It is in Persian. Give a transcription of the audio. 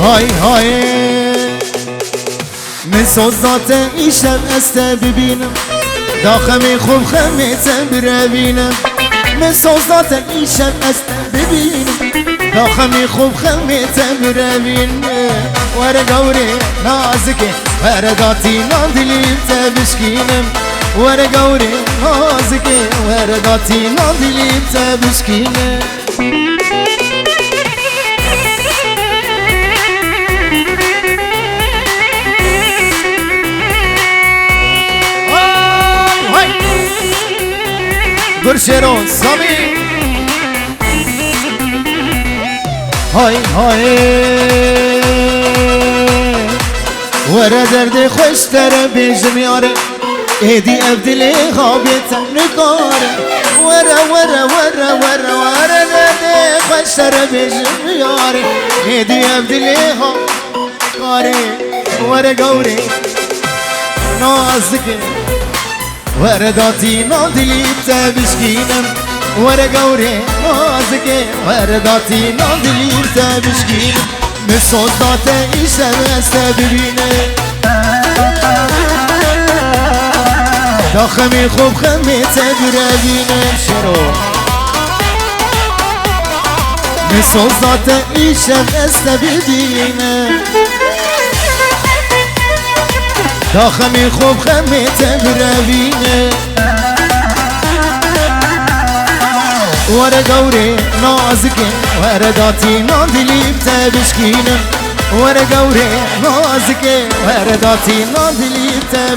های های من سوزات ایشم است ببینم داخمی خوب خمیتم بروینم من سوزات ایشم است ببینم داخمی خوب خمیتم بروینم ور گوری نازکه ورداتی ناندلیب تبشکینم ور گوری نازکه ورداتی ناندلیب تبشکینم گرشرون سامی های های ورا درد خوشتر بیجم یاره ایدی ابدلی خوابیتم نکاره ورا ورا ورا ورا ورا درد خوشتر بیجم یاره ایدی ابدلی خوابیتم ورا گوری نازکه ورداتي ناندلي تبشكينم ورا قوري نازكي ورداتي ناندلي تبشكينم من صوتات إيشم استبينم داخمي خوب خمي تبربينم شرو من صوتات إيشم استبينم داخمی خوب خمیت بروینه ور گوری نازکه ورداتی ناندلیب تبشکینم ور گوری نازکه ورداتی ناندلیب تبشکینم